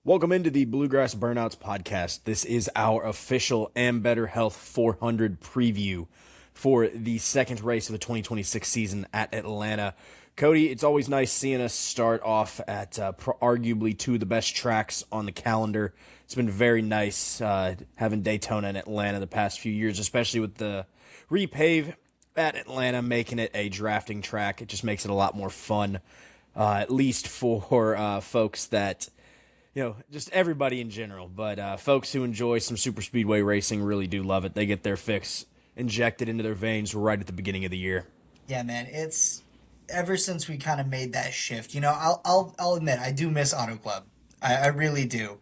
Welcome into the Bluegrass Burnouts podcast. This is our official Am Better Health 400 preview for the second race of the 2026 season at Atlanta. Cody, it's always nice seeing us start off at arguably two of the best tracks on the calendar. It's been very nice having Daytona and Atlanta the past few years, especially with the repave at Atlanta, making it a drafting track. It just makes it a lot more fun, at least for folks that just everybody in general. But folks who enjoy some super speedway racing really do love it. They get their fix injected into their veins right at the beginning of the year. Yeah, man, it's ever since we kind of made that shift. I'll admit I do miss Auto Club. I really do.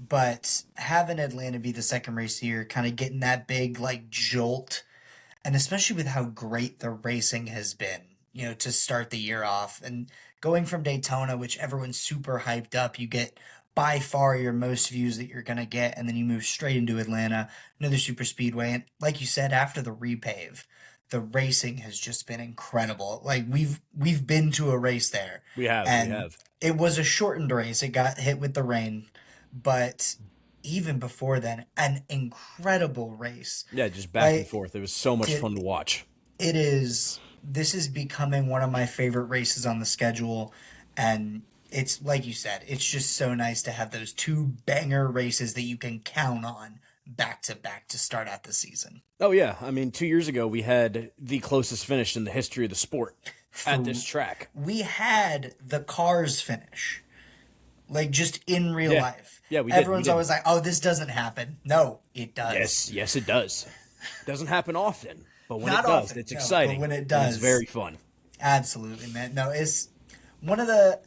But having Atlanta be the second race of the year, kind of getting that big like jolt, and especially with how great the racing has been, to start the year off, and going from Daytona, which everyone's super hyped up, you get by far your most views that you're gonna get, and then you move straight into Atlanta, another super speedway, and like you said, after the repave, the racing has just been incredible. Like we've been to a race there, We have, we and have. it was a shortened race. It got hit with the rain, but even before then, an incredible race. Yeah, just back and Like forth. It was so much it, fun to watch. it is. This is becoming one of my favorite races on the schedule, and it's like you said. It's just so nice to have those two banger races that you can count on back to back to start out the season. Oh, yeah. I mean, 2 years ago, we had the closest finish in the history of the sport at For this track. we had the cars finish, like just in real Yeah. life. Yeah, we did. We Everyone's did. always like, "Oh, this doesn't happen." No, it does. Yes, it does. Doesn't happen often, but when it Not does, often, it's no, but exciting. when it And does, it's very fun. absolutely, man. No, it's one of the,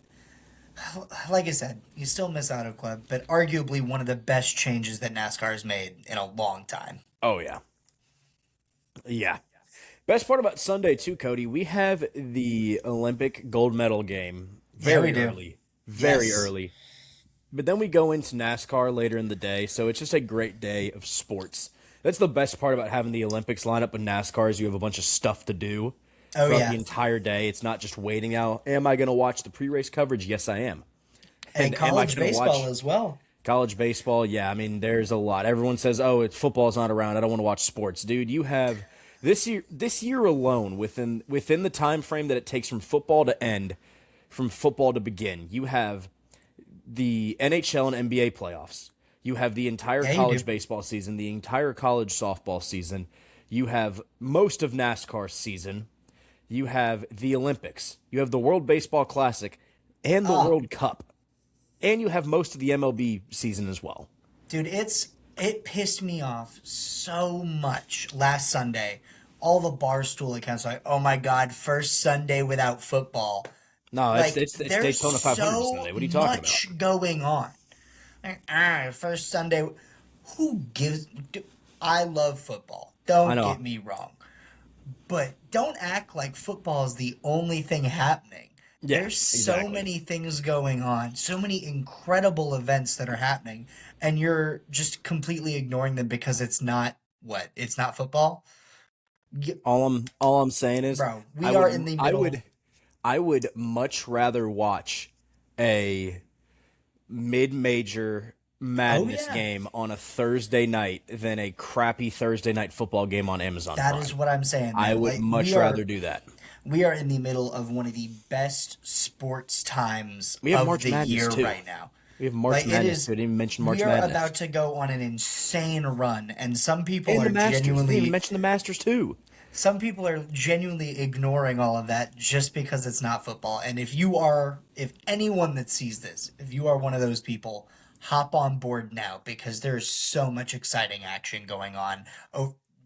like I said, you still miss Auto Club, but arguably one of the best changes that NASCAR has made in a long time. Oh, yeah. Yeah. Best part about Sunday, too, Cody, we have the Olympic gold medal game Yeah, we very do. early. Very Yes. early. But then we go into NASCAR later in the day, so it's just a great day of sports. That's the best part about having the Olympics line up with NASCAR is you have a bunch of stuff to do Oh throughout the yeah, entire day. It's not just waiting out. Am I going to watch the pre-race coverage? Yes, I am. and And am I college going to baseball watch as well. college baseball? Yeah, I mean, there's a lot. Everyone says, "Oh, it's football's not around. I don't want to watch sports." Dude, you have this year alone within the time frame that it takes from football to end, from football to begin. You have the NHL and NBA playoffs. You have the entire Yeah, you do. college baseball season, the entire college softball season. You have most of NASCAR season. You have the Olympics. You have the World Baseball Classic and the Oh, World Cup. And you have most of the MLB season as well. dude, it pissed me off so much last Sunday. All the Barstool accounts like, "Oh my God, first Sunday without football." No, it's Like it's it's there's Daytona 500 so Sunday. What are you talking about? much going on. Like, first Sunday. Who gives? I love football. I Don't know. get me wrong, but don't act like football is the only thing happening. Yeah, There's so exactly. many things going on, so many incredible events that are happening, and you're just completely ignoring them because it's not what? It's not football? Y- All I'm saying is Bro, I we are would in the I middle. would I would much rather watch a mid-major Oh, madness yeah. game on a Thursday night than a crappy Thursday night football game on Amazon That is Prime. what I'm saying, I man. would Like much rather do that. we are in the middle of one of the best sports times We have of March the Madness year too. right now. We have March Like it Madness. is, We didn't even mention we March are Madness. about to go on an insane run, and And the Masters. We didn't even mention the Masters too. some people are genuinely ignoring all of that just because it's not football. And if anyone that sees this, if you are one of those people, hop on board now because there's so much exciting action going on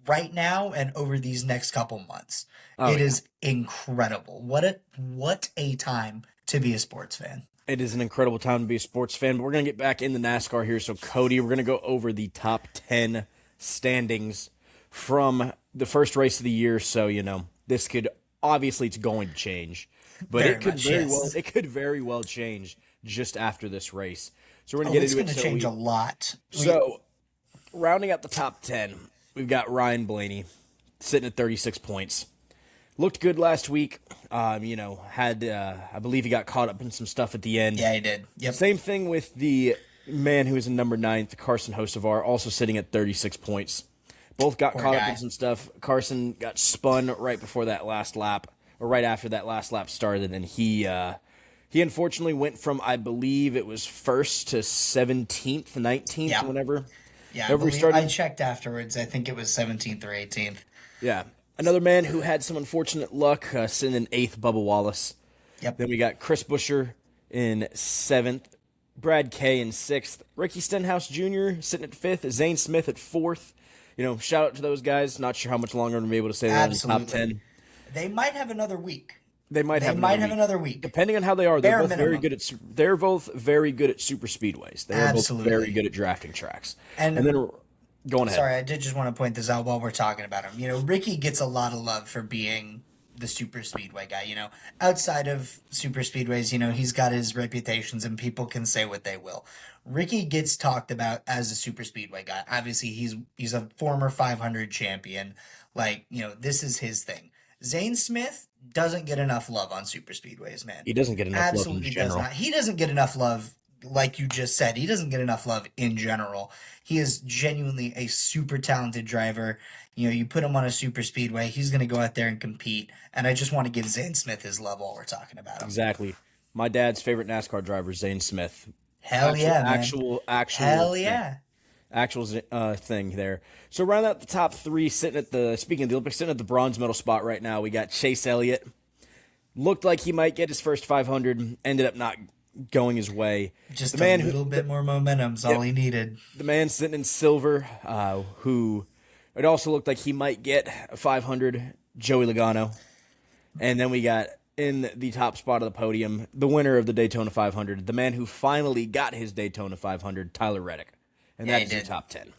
right now and over these next couple months. Oh It yeah. is incredible. What a time to be a sports fan. It is an incredible time to be a sports fan, but we're going to get back in the NASCAR here. So, Cody, we're going to go over the top 10 standings from the first race of the year. So, this could obviously it's going to change, but Very much, yes. it could very well change just after this race. So, we're going Oh, to get it's into going it. to change a lot. So rounding out the top 10, we've got Ryan Blaney sitting at 36 points. Looked good last week. Had I believe he got caught up in some stuff at the end. Yeah, he did. Yep. Same thing with the man who is in number 9th, Carson Hocevar, also sitting at 36 points. Both got Poor caught up guy. in some stuff. Carson got spun right before that last lap, or right after that last lap started, and he unfortunately went from, I believe it was first to 17th, 19th, Yeah. whenever Yeah, I whenever we believe I started. checked afterwards. I think it was 17th or 18th. Yeah. Another man who had some unfortunate luck, sitting in 8th, Bubba Wallace. Yep. Then we got Chris Buescher in 7th, Brad Kay in 6th, Ricky Stenhouse Jr. sitting at 5th, Zane Smith at 4th. Shout out to those guys. Not sure how much longer I'm going to be able to stay there in the top Absolutely. 10. They might have another week. They might They have another might have week. another week. Depending on how they are, Bare minimum. they're both very good at super speedways. They are both Absolutely. very good at drafting tracks. And then going ahead. sorry, I did just want to point this out while we're talking about him. Ricky gets a lot of love for being the super speedway guy. Outside of super speedways, he's got his reputations and people can say what they will. Ricky gets talked about as a super speedway guy. Obviously, he's a former 500 champion. This is his thing. Zane Smith doesn't get enough love on super speedways, man. He doesn't get enough love in Absolutely does general. not. He doesn't get enough love, like you just said. He doesn't get enough love in general. He is genuinely a super talented driver. You put him on a super speedway, he's going to go out there and compete. And I just want to give Zane Smith his love while we're talking about him. Exactly. My dad's favorite NASCAR driver, Zane Smith. Hell yeah, man. Actual Hell yeah. actual thing there. So round out the top 3, speaking of the Olympics, sitting at the bronze medal spot right now, we got Chase Elliott. Looked like he might get his first 500, ended up not going his way. Just a little bit more momentum's all he needed. The man sitting in silver, who it also looked like he might get a 500, Joey Logano. And then we got in the top spot of the podium, the winner of the Daytona 500, the man who finally got his Daytona 500, Tyler Reddick. And Yeah, that's he the did. top 10.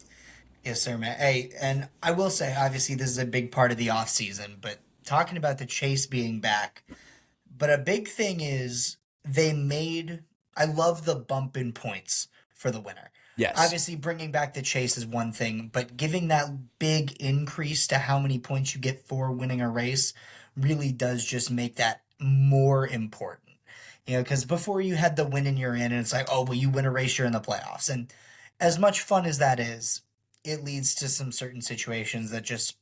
Yes, sir, man. Hey, and I will say, obviously, this is a big part of the off season, but talking about the chase being back, but a big thing is I love the bump in points for the winner. Yes. Obviously, bringing back the chase is one thing, but giving that big increase to how many points you get for winning a race really does just make that more important. Because before you had the win and you're in, and it's like, oh, well, you win a race, you're in the playoffs. And as much fun as that is, it leads to some certain situations that just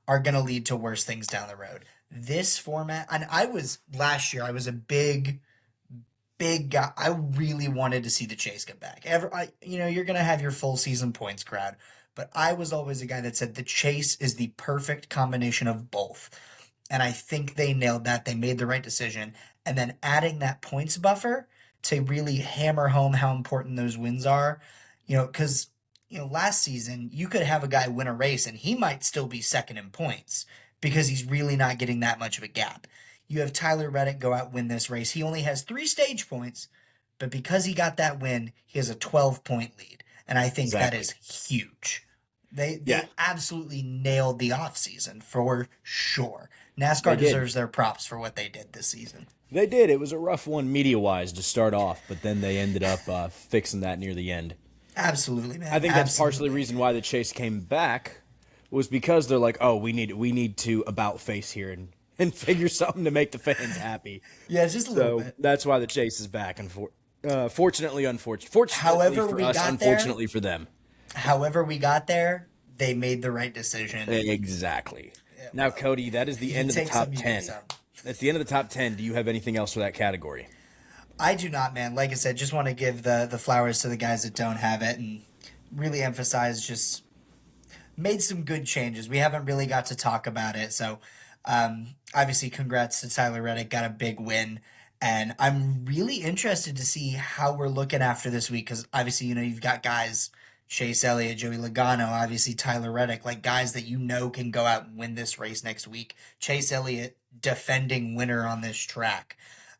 are going to lead to worse things down the road. This format, and last year, I was a big guy. I really wanted to see the chase get back. You're going to have your full season points crowd, but I was always a guy that said the chase is the perfect combination of both. And I think they nailed that. They made the right decision. And then adding that points buffer to really hammer home how important those wins are, because last season, you could have a guy win a race and he might still be second in points because he's really not getting that much of a gap. You have Tyler Reddick go out and win this race. He only has 3 stage points, but because he got that win, he has a 12-point lead. And I think that is huge. They absolutely nailed the offseason for sure. NASCAR deserves their props for what they did this season. They did. It was a rough one media-wise to start off, but then they ended up fixing that near the end. Absolutely, man. I think that's partially the reason why the chase came back was because they're like, oh, we need to about face here and figure something to make the fans happy. Yeah, just a little bit. That's why the chase is back. And fortunately for us, unfortunately for them. However we got there, they made the right decision. Exactly. Now, Cody, that is the end of the top 10. That's the end of the top 10. Do you have anything else for that category? I do not, man. Like I said, just want to give the flowers to the guys that don't have it and really emphasize just made some good changes. We haven't really got to talk about it. So, obviously, congrats to Tyler Reddick. Got a big win. And I'm really interested to see how we're looking after this week because obviously, you've got guys Chase Elliott, Joey Logano, obviously Tyler Reddick, like guys that can go out and win this race next week. Chase Elliott, defending winner on this track.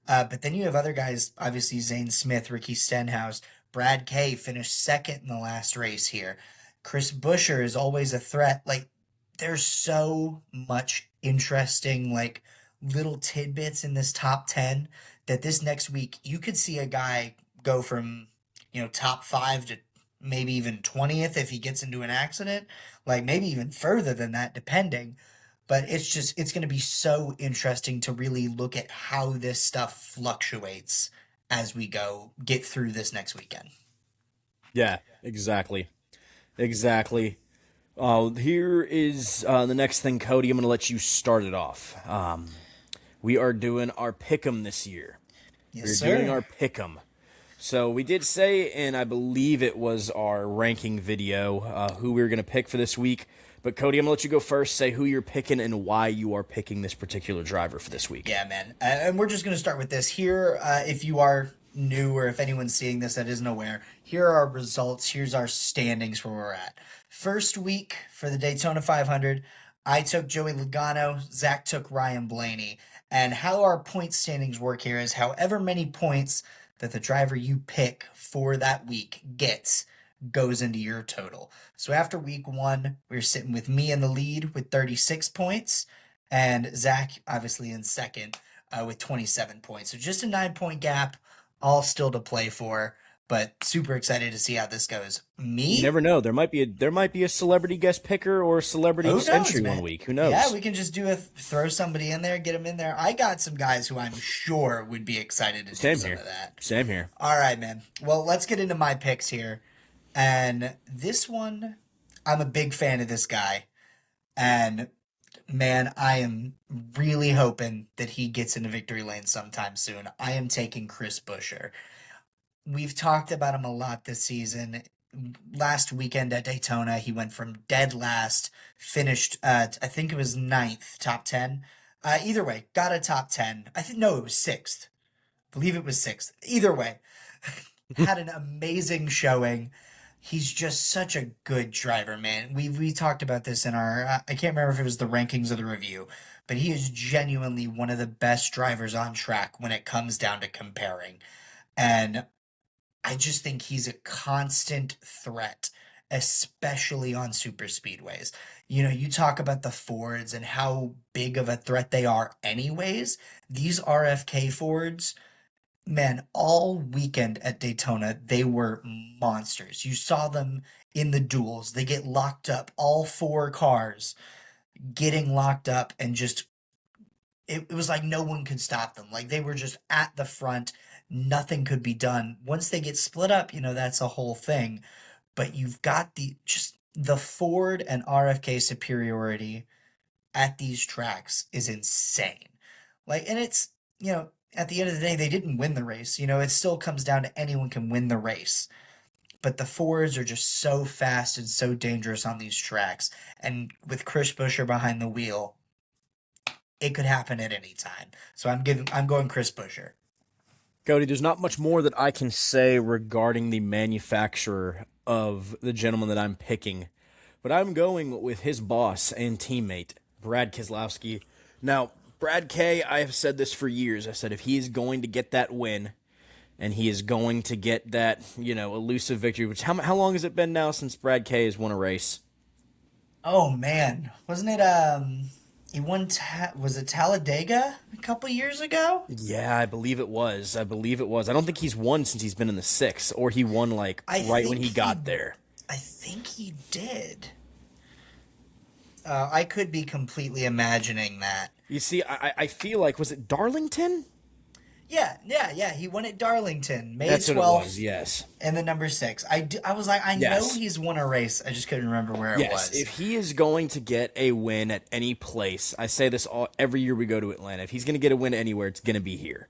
But then you have other guys, obviously Zane Smith, Ricky Stenhouse, Brad Kay finished second in the last race here. Chris Buescher is always a threat. Like, there's so much interesting, like, little tidbits in this top 10 that this next week you could see a guy go from, top 5 to maybe even 20th if he gets into an accident, like maybe even further than that, depending. But it's going to be so interesting to really look at how this stuff fluctuates as we get through this next weekend. Yeah, exactly. Exactly. Here is the next thing, Cody. I'm going to let you start it off. We are doing our pick'em this year. Yes, We're doing sir. our pick'em. So we did say, and I believe it was our ranking video, who we were going to pick for this week. But Cody, I'm going to let you go first. Say who you're picking and why you are picking this particular driver for this week. Yeah, man. And we're just going to start with this here. If you are new or if anyone's seeing this that isn't aware, here are our results. Here's our standings where we're at. First week for the Daytona 500, I took Joey Logano. Zach took Ryan Blaney. And how our point standings work here is however many points that the driver you pick for that week gets goes into your total. So after week one, we're sitting with me in the lead with 36 points and Zach obviously in second with 27 points. So just a 9 point gap, all still to play for. But super excited to see how this goes. You Me? never know. There might be a celebrity guest picker or a celebrity Who knows, entry one man? week. Who Yeah, knows? we can just do a throw somebody in there, get them in there. I got some guys who I'm sure would be excited to do Same some here. of that. Same here. All right, man. Well, let's get into my picks here. And this one, I'm a big fan of this guy. And man, I am really hoping that he gets into victory lane sometime soon. I am taking Chris Buescher. We've talked about him a lot this season. Last weekend at Daytona, he went from dead last, finished, I think it was ninth, top 10. Either way, got a top 10. I think, no, it was sixth. I believe it was sixth. Either way, had an amazing showing. He's just such a good driver, man. We talked about this in our I can't remember if it was the rankings or the review, but he is genuinely one of the best drivers on track when it comes down to comparing. And I just think he's a constant threat, especially on super speedways. You know, you talk about the Fords and how big of a threat they are anyways. These RFK Fords, man, all weekend at Daytona, they were monsters. You saw them in the duels. They get locked up, all four cars getting locked up, and just it was like no one could stop them. Like they were just at the front, nothing could be done. Once they get split up, you know, that's a whole thing. But you've got the Ford and RFK superiority at these tracks is insane. Like, and it's, you know, at the end of the day, they didn't win the race. You know, it still comes down to anyone can win the race. But the Fords are just so fast and so dangerous on these tracks. And with Chris Buescher behind the wheel, it could happen at any time. So I'm going Chris Buescher. Cody, there's not much more that I can say regarding the manufacturer of the gentleman that I'm picking, but I'm going with his boss and teammate, Brad Keselowski. Now, Brad K, I have said this for years. I said if he is going to get that win, and he is going to get that, elusive victory, which how long has it been now since Brad K has won a race? Oh man, wasn't it he won was it Talladega a couple years ago? Yeah, I believe it was. I don't think he's won since he's been in the six, or he won like I right when think he got there. I think he did. I could be completely imagining that. You see, I feel like, was it Darlington? Yeah. He won at Darlington, May That's what it 12th, was. Yes. and the number 6. I was like, I know Yes. he's won a race. I just couldn't remember where it Yes, was. if he is going to get a win at any place, I say this every year we go to Atlanta. If he's going to get a win anywhere, it's going to be here.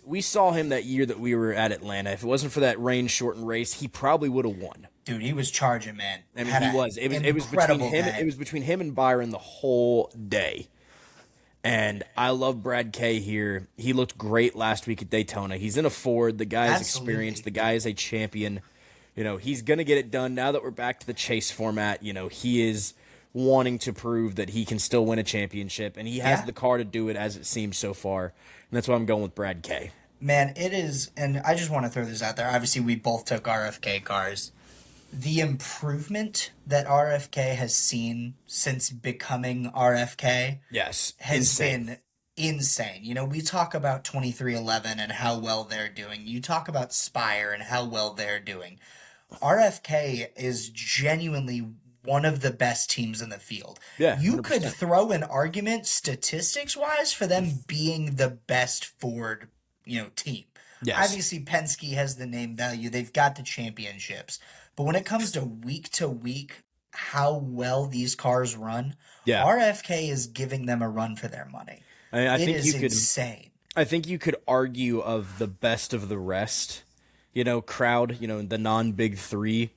We saw him that year that we were at Atlanta. If it wasn't for that rain shortened race, he probably would have won. Dude, he was charging, man. I mean, Had he a was. It was between incredible him. day. It was between him and Byron the whole day. And I love Brad K here. He looked great last week at Daytona. He's in a Ford. The guy is Absolutely. experienced. The guy is a champion. He's going to get it done. Now that we're back to the chase format, he is wanting to prove that he can still win a championship, and he has the car to do it as it seems so far. And that's why I'm going with Brad K. Man, it is, and I just want to throw this out there. Obviously, we both took RFK cars. The improvement that RFK has seen since becoming RFK Yes, has been insane. You know, we talk about 2311 and how well they're doing. You talk about Spire and how well they're doing. RFK is genuinely one of the best teams in the field. Yeah, You 100%. could throw an argument statistics wise for them being the best Ford, team. Yes. Obviously, Penske has the name value. They've got the championships. But when it comes to week, how well these cars run, Yeah. RFK is giving them a run for their money. I It think is you could. insane. I think you could argue of the best of the rest. Crowd. The non-big three.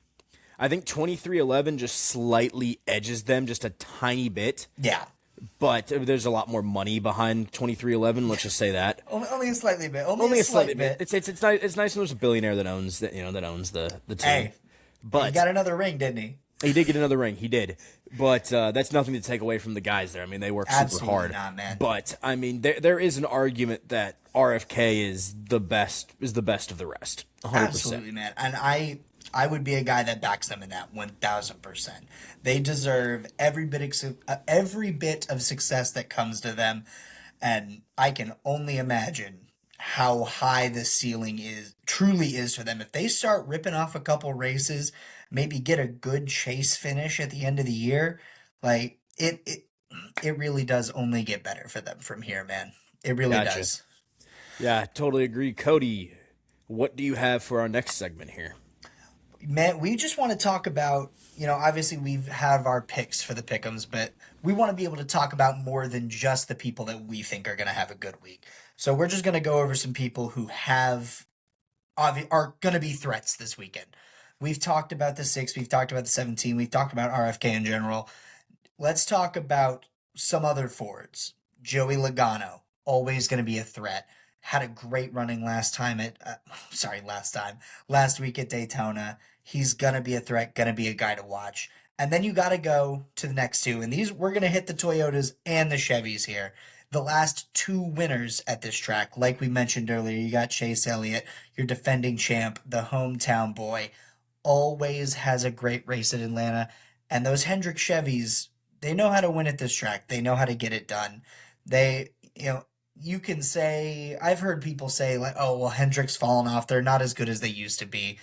I think 2311 just slightly edges them just a tiny bit, Yeah. but there's a lot more money behind 2311. Let's just say that. Only a slightly bit. Only Only a a slightly slight bit. bit. It's nice. It's nice when there's a billionaire that owns that owns the team. Hey, he But got another ring, didn't he? he did get another ring. He did. But that's nothing to take away from the guys there. I mean, they work super Absolutely hard. not, man. But I mean, there is an argument that RFK is the best of the rest. 100%. Absolutely, man. And I would be a guy that backs them in that 1000%. They deserve every bit of success that comes to them, and I can only imagine how high the ceiling truly is for them. If they start ripping off a couple races, maybe get a good chase finish at the end of the year, like it really does only get better for them from here, man. It really Gotcha. does. Yeah, totally agree. Cody, what do you have for our next segment here? Man, we just want to talk about, obviously we have our picks for the Pick-ems, but we want to be able to talk about more than just the people that we think are going to have a good week. So we're just going to go over some people who are going to be threats this weekend. We've talked about the 6, we've talked about the 17, we've talked about RFK in general. Let's talk about some other Fords. Joey Logano, always going to be a threat. Had a great running last week at Daytona. He's going to be a threat, going to be a guy to watch. And then you got to go to the next two. And we're going to hit the Toyotas and the Chevys here. The last two winners at this track, like we mentioned earlier, you got Chase Elliott, your defending champ, the hometown boy, always has a great race at Atlanta. And those Hendrick Chevys, they know how to win at this track. They know how to get it done. You can say, I've heard people say, like, oh, well, Hendrick's fallen off. They're not as good as they used to be.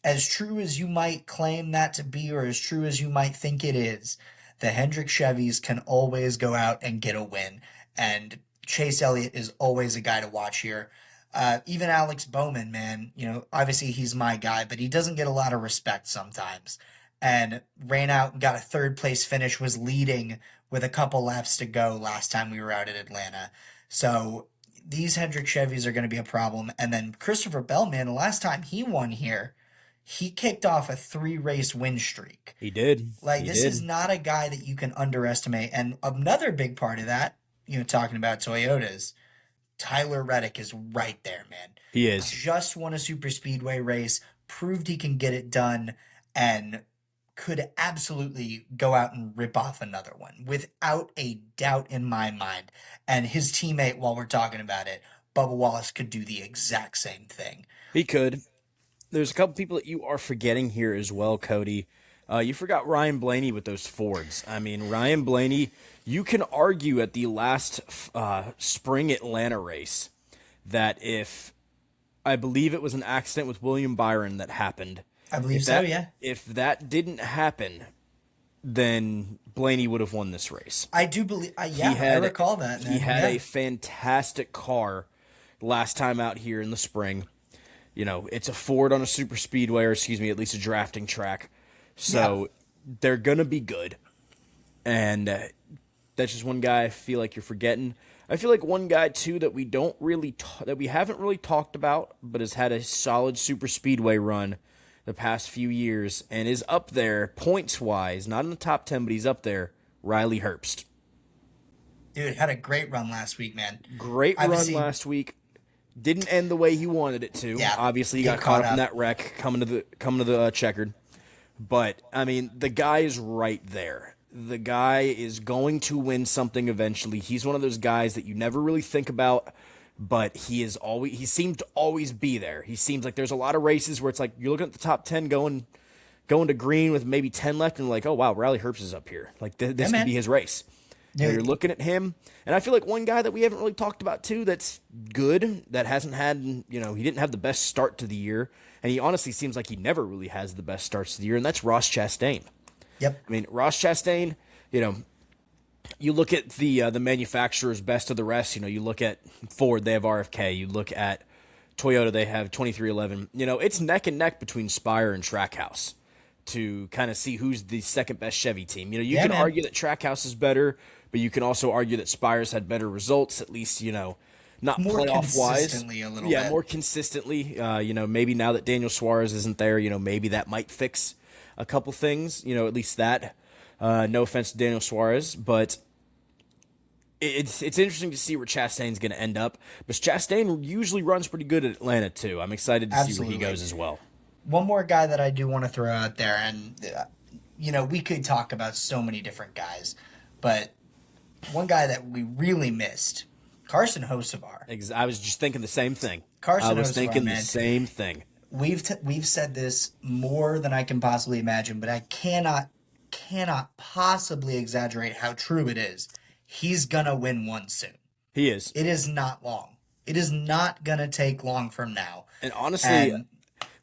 As true as you might claim that to be, or as true as you might think it is, the Hendrick Chevys can always go out and get a win. And Chase Elliott is always a guy to watch here. Even Alex Bowman, man, obviously he's my guy, but he doesn't get a lot of respect sometimes. And ran out and got a third place finish, was leading with a couple laps to go last time we were out at Atlanta. So these Hendrick Chevys are going to be a problem. And then Christopher Bell, man, the last time he won here, he kicked off a 3-race win streak. He did. This is not a guy that you can underestimate. And another big part of that, talking about Toyotas, Tyler Reddick is right there, man. He is. Just won a super speedway race, proved he can get it done, and could absolutely go out and rip off another one without a doubt in my mind. And his teammate, while we're talking about it, Bubba Wallace, could do the exact same thing. He could. There's a couple people that you are forgetting here as well, Cody. You forgot Ryan Blaney with those Fords. I mean, Ryan Blaney, you can argue at the last spring Atlanta race that I believe it was an accident with William Byron that happened. I believe so, yeah. If that didn't happen, then Blaney would have won this race. I do believe, I recall that. He had a fantastic car last time out here in the spring. It's a Ford on a super speedway, or at least a drafting track. So they're going to be good. And that's just one guy I feel like you're forgetting. I feel like one guy, too, that we haven't really talked about, but has had a solid super speedway run the past few years and is up there points-wise, not in the top 10, but he's up there, Riley Herbst. Dude, had a great run last week, man. Great run last week. Didn't end the way he wanted it to. Yeah, obviously, he got caught up in that wreck coming to the checkered. But, I mean, the guy is right there. The guy is going to win something eventually. He's one of those guys that you never really think about, but he seemed to always be there. He seems like there's a lot of races where it's like you're looking at the top 10 going to green with maybe 10 left and like, oh, wow, Riley Herbst is up here. Like, this could be his race. You're looking at him, and I feel like one guy that we haven't really talked about, too, that's good, that hasn't had, he didn't have the best start to the year, and he honestly seems like he never really has the best starts to the year, and that's Ross Chastain. Yep. I mean, Ross Chastain, you look at the manufacturer's best of the rest, you look at Ford, they have RFK, you look at Toyota, they have 2311. It's neck and neck between Spire and Trackhouse to kind of see who's the second best Chevy team. You can argue that Trackhouse is better, but you can also argue that Spire's had better results, at least, not More playoff wise. consistently a little bit. More consistently. Maybe now that Daniel Suarez isn't there, maybe that might fix a couple things, at least that. No offense to Daniel Suarez, but it's interesting to see where Chastain's going to end up. But Chastain usually runs pretty good at Atlanta, too. I'm excited to see where he goes as well. One more guy that I do want to throw out there, and, we could talk about so many different guys, but one guy that we really missed, Carson Hocevar. I was just thinking the same thing. The same thing. We've said this more than I can possibly imagine, but I cannot possibly exaggerate how true it is. He's gonna win one soon. He is. It is not long. It is not gonna take long from now. And honestly,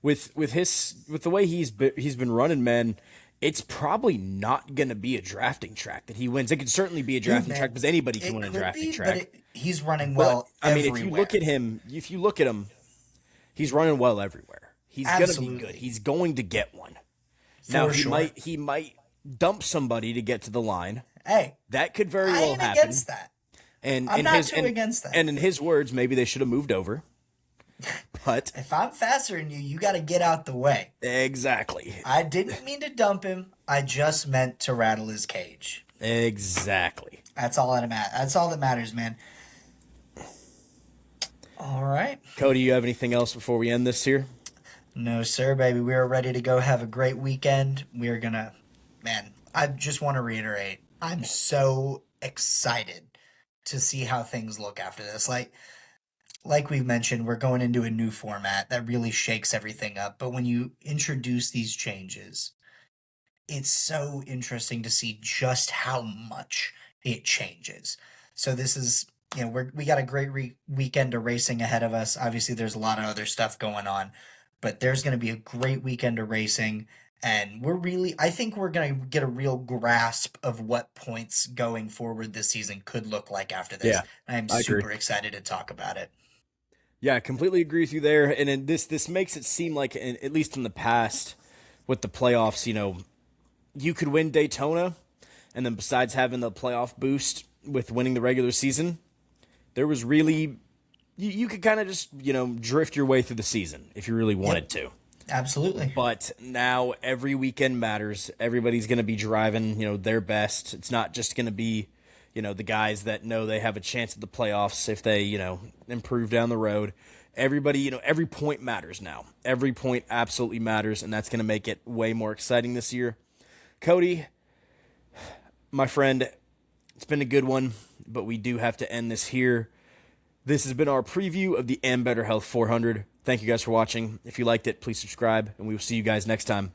with the way he's been running, man, it's probably not gonna be a drafting track that he wins. It could certainly be a drafting track because anybody can win a drafting track. But he's running well. Everywhere. If you look at him, he's running well everywhere. He's gonna be good. He's going to get one. Now he might dump somebody to get to the line. Hey, that could very well happen. Against that. And I'm not too against that. And in his words, maybe they should have moved over. But if I'm faster than you, you got to get out the way. Exactly. I didn't mean to dump him. I just meant to rattle his cage. Exactly. That's all that matters, man. All right. Cody, you have anything else before we end this here? No, sir, baby. We are ready to go have a great weekend. We are going to, man, I just want to reiterate, I'm so excited to see how things look after this. Like we've mentioned, we're going into a new format that really shakes everything up. But when you introduce these changes, it's so interesting to see just how much it changes. So this is, we got a great weekend of racing ahead of us. Obviously, there's a lot of other stuff going on, but there's going to be a great weekend of racing. And I think we're going to get a real grasp of what points going forward this season could look like after this. Yeah, I'm super excited to talk about it. Yeah, I completely agree with you there. And this makes it seem like, at least in the past, with the playoffs, you could win Daytona, and then besides having the playoff boost with winning the regular season, there was really, you could kind of just, drift your way through the season if you really wanted to. Absolutely. But now every weekend matters. Everybody's going to be driving, their best. It's not just going to be, the guys that know they have a chance at the playoffs if they, improve down the road. Everybody, every point matters now. Every point absolutely matters, and that's going to make it way more exciting this year. Cody, my friend, it's been a good one, but we do have to end this here. This has been our preview of the Am Better Health 400. Thank you guys for watching. If you liked it, please subscribe, and we will see you guys next time.